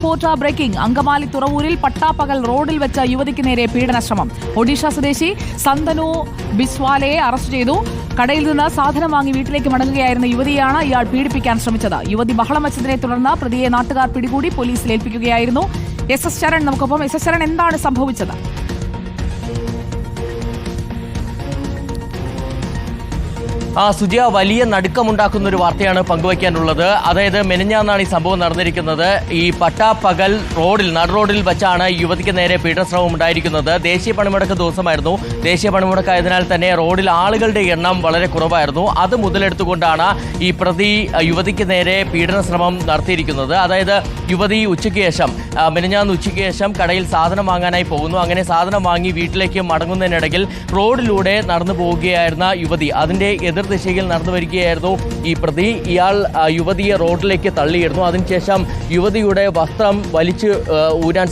Report breaking. Angamaly തുറവൂരിൽ പട്ടാപ്പകൽ റോഡിൽ വെച്ച യുവതിക്ക് നേരെ പീഡനശ്രമം. ഒഡീഷ സ്വദേശി സന്തനു ബിസ്വാലയെ അറസ്റ്റ് ചെയ്തു. കടയിൽ നിന്ന് സാധനം വാങ്ങി വീട്ടിലേക്ക് മടങ്ങുകയായിരുന്ന യുവതിയാണ് ഇയാൾ പീഡിപ്പിക്കാൻ ശ്രമിച്ചത്. യുവതി ബഹളം വെച്ചതിനെ തുടർന്ന് പ്രതിയെ നാട്ടുകാർ പിടികൂടി പോലീസിൽ ഏൽപ്പിക്കുകയായിരുന്നു. എസ് ശരൺ നമുക്കൊപ്പം. എസ് ശരൺ, എന്താണ് സംഭവിച്ചത്? സുജിയ, വലിയ നടുക്കമുണ്ടാക്കുന്ന ഒരു വാർത്തയാണ് പങ്കുവയ്ക്കാനുള്ളത്. അതായത് മെനഞ്ഞാന്നാണ് ഈ സംഭവം നടന്നിരിക്കുന്നത്. ഈ പട്ടാപ്പകൽ നട റോഡിൽ വെച്ചാണ് യുവതിക്ക് നേരെ പീഡനശ്രമം ഉണ്ടായിരിക്കുന്നത്. ദേശീയ പണിമുടക്ക് ദിവസമായിരുന്നു. ദേശീയ പണിമുടക്കായതിനാൽ തന്നെ റോഡിൽ ആളുകളുടെ എണ്ണം വളരെ കുറവായിരുന്നു. അത് മുതലെടുത്തുകൊണ്ടാണ് ഈ പ്രതി യുവതിക്ക് നേരെ പീഡനശ്രമം നടത്തിയിരിക്കുന്നത്. അതായത് യുവതി ഉച്ചയ്ക്ക് ശേഷം മെനഞ്ഞാന്ന് ഉച്ചയ്ക്ക് ശേഷം കടയിൽ സാധനം വാങ്ങാനായി പോകുന്നു. അങ്ങനെ സാധനം വാങ്ങി വീട്ടിലേക്ക് മടങ്ങുന്നതിനിടയിൽ റോഡിലൂടെ നടന്നു പോവുകയായിരുന്ന യുവതി അതിൻ്റെ ദിശയിൽ നടന്നു വരികയായിരുന്നു ഈ പ്രതി. ഇയാൾ യുവതിയെ റോഡിലേക്ക് തള്ളിയിരുന്നു. അതിനുശേഷം യുവതിയുടെ വസ്ത്രം വലിച്ചൂരാൻ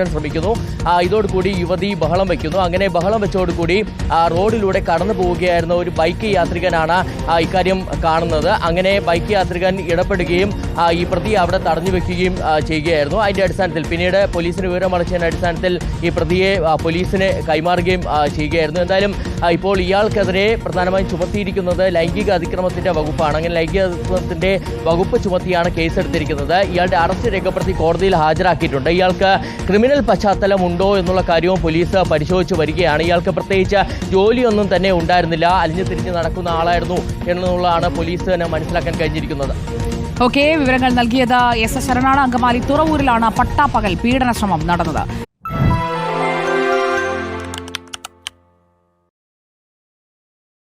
ശ്രമിക്കുന്നു. ഇതോടുകൂടി യുവതി ബഹളം വയ്ക്കുന്നു. അങ്ങനെ ബഹളം വെച്ചതോടുകൂടി റോഡിലൂടെ കടന്നു പോവുകയായിരുന്ന ഒരു ബൈക്ക് യാത്രികനാണ് ഇക്കാര്യം കാണുന്നത്. അങ്ങനെ ബൈക്ക് യാത്രികൻ ഇടപെടുകയും ഈ പ്രതി അവിടെ തടഞ്ഞു വെക്കുകയും ചെയ്യുകയായിരുന്നു. അതിൻ്റെ അടിസ്ഥാനത്തിൽ പിന്നീട് പോലീസിന് വിവരമറിച്ചതിൻ്റെ അടിസ്ഥാനത്തിൽ ഈ പ്രതിയെ പോലീസിന് കൈമാറുകയും ചെയ്യുകയായിരുന്നു. എന്തായാലും ഇപ്പോൾ ഇയാൾക്കെതിരെ പ്രധാനമായും ചുമത്തിയിരിക്കുന്നത് ലൈംഗിക അതിക്രമത്തിന്റെ വകുപ്പാണ്. അങ്ങനെ ലൈംഗിക അതിക്രമത്തിന്റെ വകുപ്പ് ചുമത്തിയാണ് കേസെടുത്തിരിക്കുന്നത്. ഇയാളുടെ അറസ്റ്റ് രേഖപ്പെടുത്തി കോടതിയിൽ ഹാജരാക്കിയിട്ടുണ്ട്. ഇയാൾക്ക് ക്രിമിനൽ പശ്ചാത്തലം ഉണ്ടോ എന്നുള്ള കാര്യവും പോലീസ് പരിശോധിച്ച് വരികയാണ്. ഇയാൾക്ക് പ്രത്യേകിച്ച് ജോലിയൊന്നും തന്നെ ഉണ്ടായിരുന്നില്ല, അലിഞ്ഞു തിരിഞ്ഞ് നടക്കുന്ന ആളായിരുന്നു എന്നുള്ളതാണ് പോലീസിന് മനസ്സിലാക്കാൻ കഴിഞ്ഞിരിക്കുന്നത്. വിവരങ്ങൾ നൽകിയത് എസ് ശരണാണ്. അങ്കമാലി തുറവൂരിലാണ് പട്ടാപ്പകൽ പീഡനശ്രമം നടന്നത്.